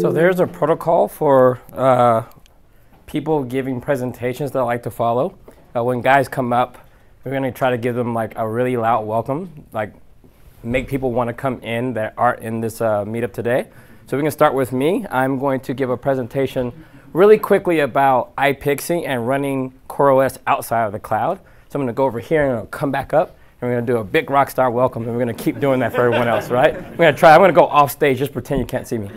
So there's a protocol for people giving presentations that I like to follow. When guys come up, we're going to try to give them like a really loud welcome, like make people want to come in that aren't in this meetup today. So we can start with me. I'm going to give a presentation really quickly about Ipixi and running CoreOS outside of the cloud. So I'm going to go over here and I'll come back up. And we're going to do a big rock star welcome, and we're going to keep doing that for everyone else, right? We're going to try. I'm going to go off stage. Just pretend you can't see me.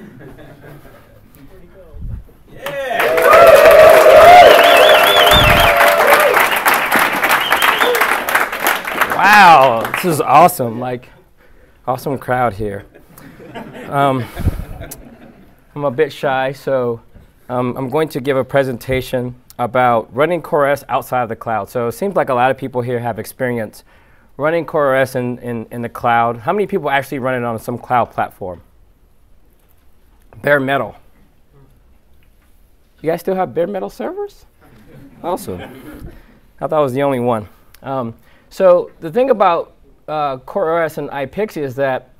Wow, this is awesome. Like, awesome crowd here. I'm a bit shy, so I'm going to give a presentation about running CoreOS outside of the cloud. So it seems like a lot of people here have experience running CoreOS in the cloud. How many people actually run it on some cloud platform? Bare metal. You guys still have bare metal servers? Awesome. I thought I was the only one. So the thing about CoreOS and Ipixi is that,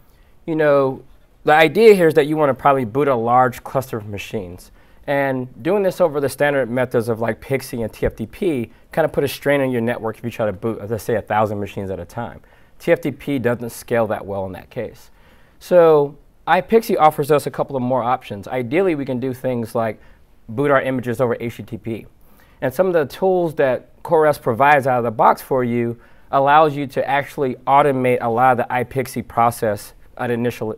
you know, the idea here is that you want to probably boot a large cluster of machines. And doing this over the standard methods of like Ipixi and TFTP kind of put a strain on your network if you try to boot, let's say, 1,000 machines at a time. TFTP doesn't scale that well in that case. So Ipixi offers us a couple of more options. Ideally, we can do things like boot our images over HTTP. And some of the tools that CoreOS provides out of the box for you allows you to actually automate a lot of the Ipixi process at initial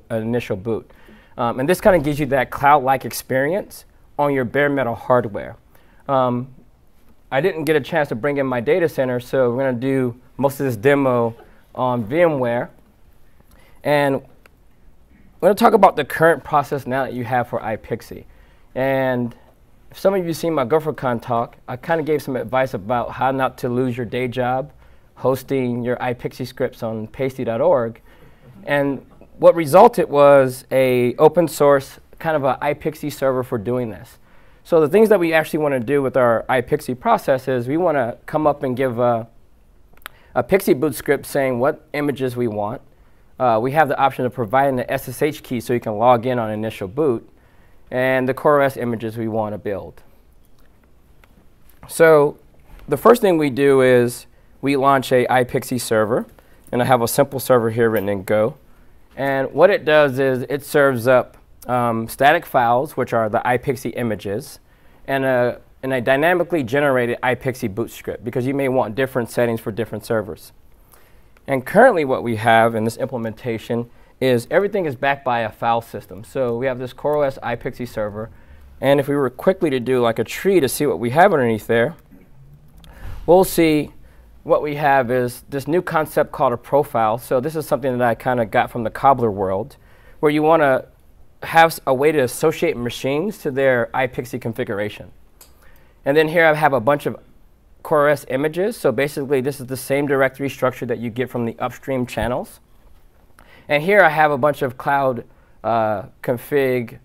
boot. And this kind of gives you that cloud-like experience on your bare metal hardware. I didn't get a chance to bring in my data center, so we're going to do most of this demo on VMware. And we're going to talk about the current process now that you have for Ipixi. And if some of you seen my GopherCon talk, I kind of gave some advice about how not to lose your day job hosting your Ipixi scripts on pasty.org. And what resulted was a open source kind of an Ipixi server for doing this. So the things that we actually want to do with our Ipixi process is we want to come up and give a Pixi boot script saying what images we want. We have the option of providing the SSH key so you can log in on initial boot, and the CoreOS images we want to build. So the first thing we do is we launch a Ipixi server, and I have a simple server here written in Go. And what it does is it serves up static files, which are the Ipixi images, and a dynamically generated Ipixi boot script, because you may want different settings for different servers. And currently what we have in this implementation is everything is backed by a file system. So we have this CoreOS Ipixi server, and if we were quickly to do like a tree to see what we have underneath there, we'll see what we have is this new concept called a profile. So this is something that I kind of got from the cobbler world, where you want to have a way to associate machines to their Ipixi configuration. And then here I have a bunch of CoreOS images. So basically, this is the same directory structure that you get from the upstream channels. And here I have a bunch of cloud configs.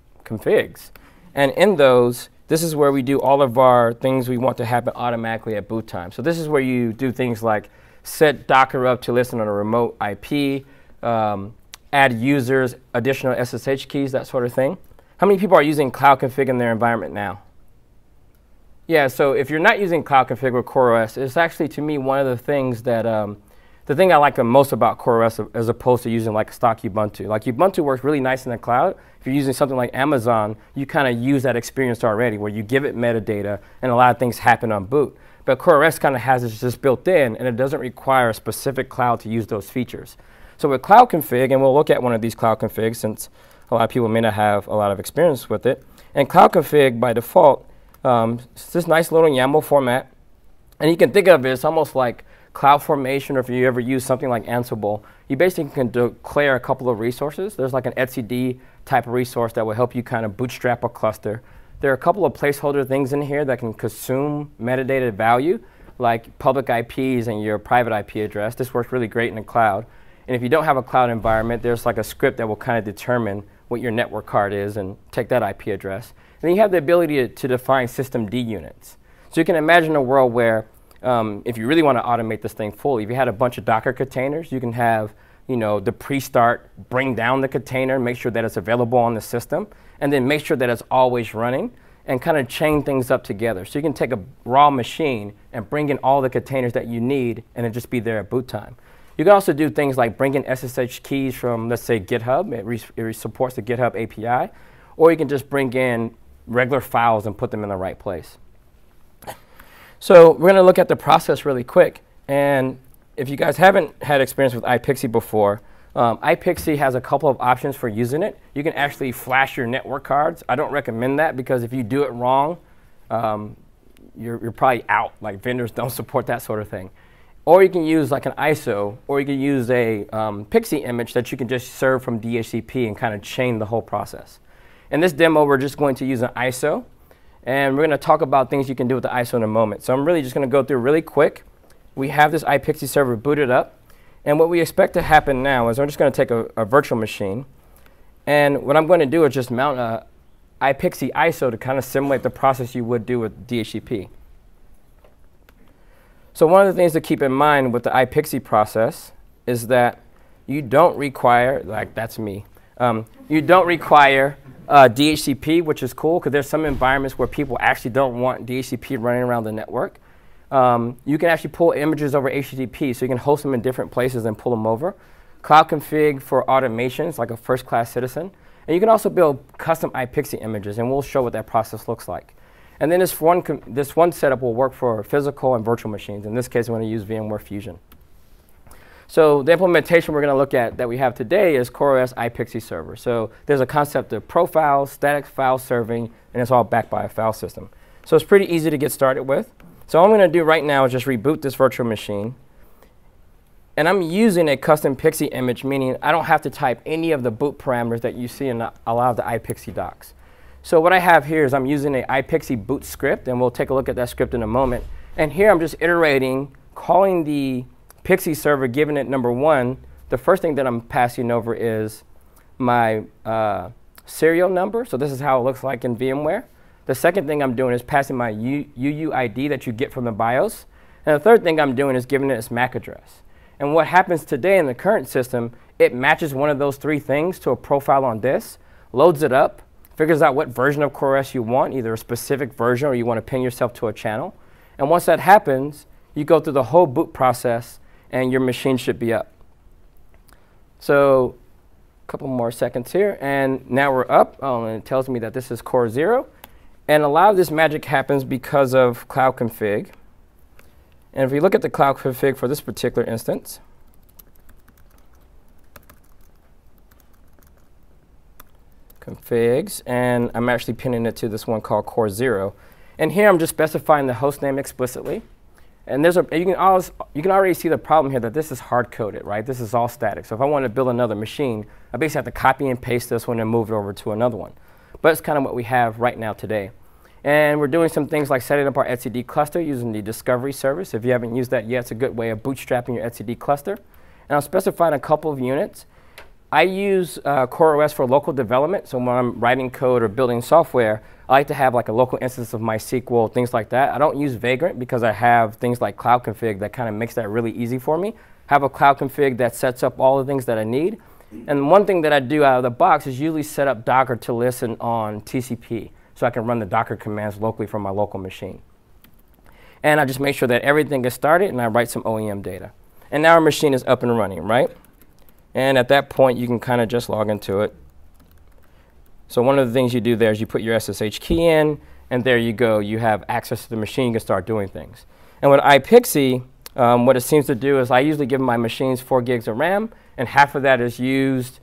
And in those, this is where we do all of our things we want to happen automatically at boot time. So this is where you do things like set Docker up to listen on a remote IP, add users, additional SSH keys, that sort of thing. How many people are using Cloud Config in their environment now? Yeah, so if you're not using Cloud Config with CoreOS, it's actually, to me, one of the things that, the thing I like the most about CoreOS as opposed to using like stock Ubuntu. Like Ubuntu works really nice in the cloud. If you're using something like Amazon, you kind of use that experience already, where you give it metadata and a lot of things happen on boot. But CoreOS kind of has this just built in, and it doesn't require a specific cloud to use those features. So with Cloud Config, and we'll look at one of these Cloud Configs since a lot of people may not have a lot of experience with it. And Cloud Config, by default, it's this nice little YAML format. And you can think of it as almost like CloudFormation, or if you ever use something like Ansible, you basically can declare a couple of resources. There's like an etcd type of resource that will help you kind of bootstrap a cluster. There are a couple of placeholder things in here that can consume metadata value, like public IPs and your private IP address. This works really great in the cloud. And if you don't have a cloud environment, there's like a script that will kind of determine what your network card is and take that IP address. And then you have the ability to define systemd units. So you can imagine a world where if you really want to automate this thing fully, if you had a bunch of Docker containers, you can have the pre-start bring down the container, make sure that it's available on the system. and then make sure that it's always running and kind of chain things up together. So you can take a raw machine and bring in all the containers that you need and it just be there at boot time. You can also do things like bring in SSH keys from, let's say, GitHub. It supports the GitHub API. Or you can just bring in regular files and put them in the right place. So we're going to look at the process really quick. And if you guys haven't had experience with Ipixi before, Ipixi has a couple of options for using it. You can actually flash your network cards. I don't recommend that because if you do it wrong, you're probably out. Like vendors don't support that sort of thing. Or you can use like an ISO, or you can use a Ipixi image that you can just serve from DHCP and kind of chain the whole process. In this demo, we're just going to use an ISO. And we're going to talk about things you can do with the ISO in a moment. So I'm really just going to go through really quick. We have this Ipixi server booted up. And what we expect to happen now is I'm just going to take a virtual machine. And what I'm going to do is just mount a Ipixi ISO to kind of simulate the process you would do with DHCP. So one of the things to keep in mind with the Ipixi process is that you don't require, like that's me, you don't require DHCP, which is cool because there's some environments where people actually don't want DHCP running around the network. You can actually pull images over HTTP, so you can host them in different places and pull them over. Cloud config for automations, like a first-class citizen. And you can also build custom Ipixi images, and we'll show what that process looks like. And then this one setup will work for physical and virtual machines. In this case, I'm going to use VMware Fusion. So the implementation we're going to look at that we have today is CoreOS Ipixi server. So there's a concept of profiles, static file serving, and it's all backed by a file system. So it's pretty easy to get started with. So all I'm going to do right now is just reboot this virtual machine. And I'm using a custom Ipixi image, meaning I don't have to type any of the boot parameters that you see in a lot of the Ipixi docs. So what I have here is I'm using a Ipixi boot script, and we'll take a look at that script in a moment. And here I'm just iterating, calling the Ipixi server, giving it number 1. The first thing that I'm passing over is my serial number. So this is how it looks like in VMware. The second thing I'm doing is passing my UUID that you get from the BIOS. And the third thing I'm doing is giving it its MAC address. And what happens today in the current system, it matches one of those 3 things to a profile on this, loads it up, figures out what version of CoreOS you want, either a specific version or you want to pin yourself to a channel. And once that happens, you go through the whole boot process and your machine should be up. So a couple more seconds here, and now we're up. Oh, and it tells me that this is Core 0. And a lot of this magic happens because of cloud config. And if we look at the cloud config for this particular instance, configs, and I'm actually pinning it to this one called Core 0. And here I'm just specifying the host name explicitly. And you can already see the problem here that this is hard-coded, right? This is all static. So if I want to build another machine, I basically have to copy and paste this one and move it over to another one. But it's kind of what we have right now today. And we're doing some things like setting up our etcd cluster using the discovery service. If you haven't used that yet, it's a good way of bootstrapping your etcd cluster. And I'm specifying a couple of units. I use CoreOS for local development. So when I'm writing code or building software, I like to have like a local instance of MySQL, things like that. I don't use Vagrant because I have things like cloud config that kind of makes that really easy for me. Have a cloud config that sets up all the things that I need. And one thing that I do out of the box is usually set up Docker to listen on TCP so I can run the Docker commands locally from my local machine. And I just make sure that everything is started and I write some OEM data. And now our machine is up and running, right? And at that point, you can kind of just log into it. So one of the things you do there is you put your SSH key in, and there you go. You have access to the machine. You can start doing things. And with Ipixi, what it seems to do is I usually give my machines 4 gigs of RAM, and half of that is used,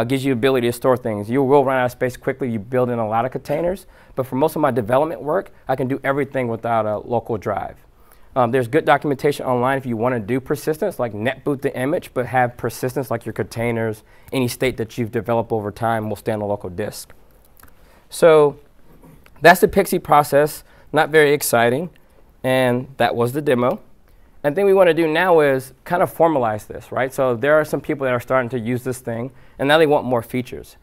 gives you the ability to store things. You will run out of space quickly. You build in a lot of containers. But for most of my development work, I can do everything without a local drive. There's good documentation online if you want to do persistence, like netboot the image, but have persistence like your containers, any state that you've developed over time will stay on the local disk. So that's the Ipixi process. Not very exciting. And that was the demo. And the thing we want to do now is kind of formalize this, right? So there are some people that are starting to use this thing, and now they want more features.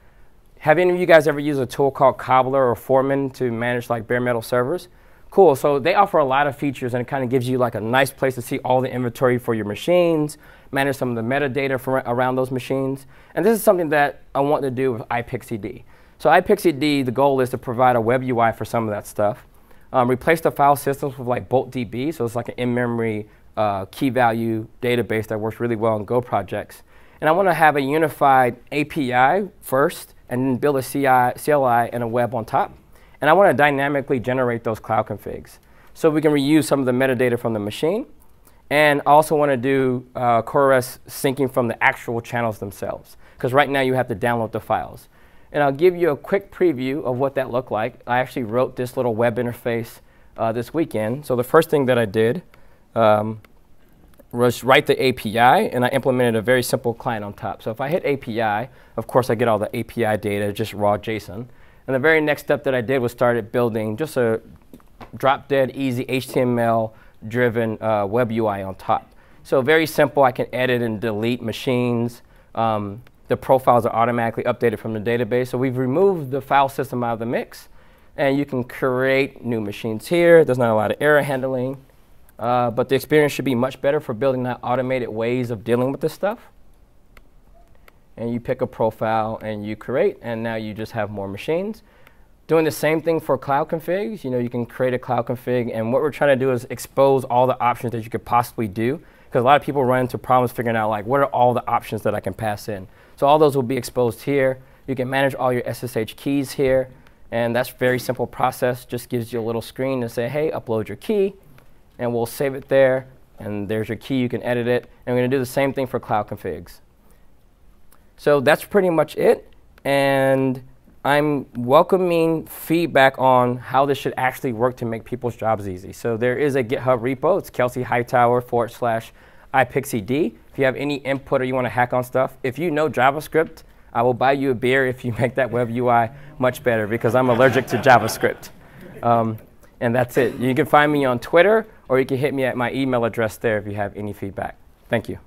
Have any of you guys ever used a tool called Cobbler or Foreman to manage like bare metal servers? Cool, so they offer a lot of features, and it kind of gives you like a nice place to see all the inventory for your machines, manage some of the metadata around those machines. And this is something that I want to do with iPXE. So iPXE, the goal is to provide a web UI for some of that stuff. Replace the file systems with like BoltDB, so it's like an in-memory key value database that works really well in Go projects. And I want to have a unified API first, and then build a CLI and a web on top. And I want to dynamically generate those cloud configs, so we can reuse some of the metadata from the machine. And I also want to do CoreOS syncing from the actual channels themselves, because right now you have to download the files. And I'll give you a quick preview of what that looked like. I actually wrote this little web interface this weekend. So the first thing that I did was write the API, and I implemented a very simple client on top. So if I hit API, of course I get all the API data, just raw JSON. And the very next step that I did was started building just a drop-dead easy HTML-driven web UI on top. So very simple. I can edit and delete machines. The profiles are automatically updated from the database. So we've removed the file system out of the mix. And you can create new machines here. There's not a lot of error handling. But the experience should be much better for building out automated ways of dealing with this stuff. And you pick a profile and you create, and now you just have more machines. Doing the same thing for cloud configs. You can create a cloud config, and what we're trying to do is expose all the options that you could possibly do, because a lot of people run into problems figuring out like what are all the options that I can pass in. So all those will be exposed here. You can manage all your SSH keys here, and that's a very simple process. Just gives you a little screen to say, hey, upload your key, and we'll save it there, and there's your key. You can edit it, and we're going to do the same thing for cloud configs. So that's pretty much it, and I'm welcoming feedback on how this should actually work to make people's jobs easy. So there is a GitHub repo. It's Kelsey Hightower /iPXED. If you have any input or you want to hack on stuff, if you know JavaScript, I will buy you a beer if you make that web UI much better, because I'm allergic to JavaScript. And that's it. You can find me on Twitter, or you can hit me at my email address there if you have any feedback. Thank you.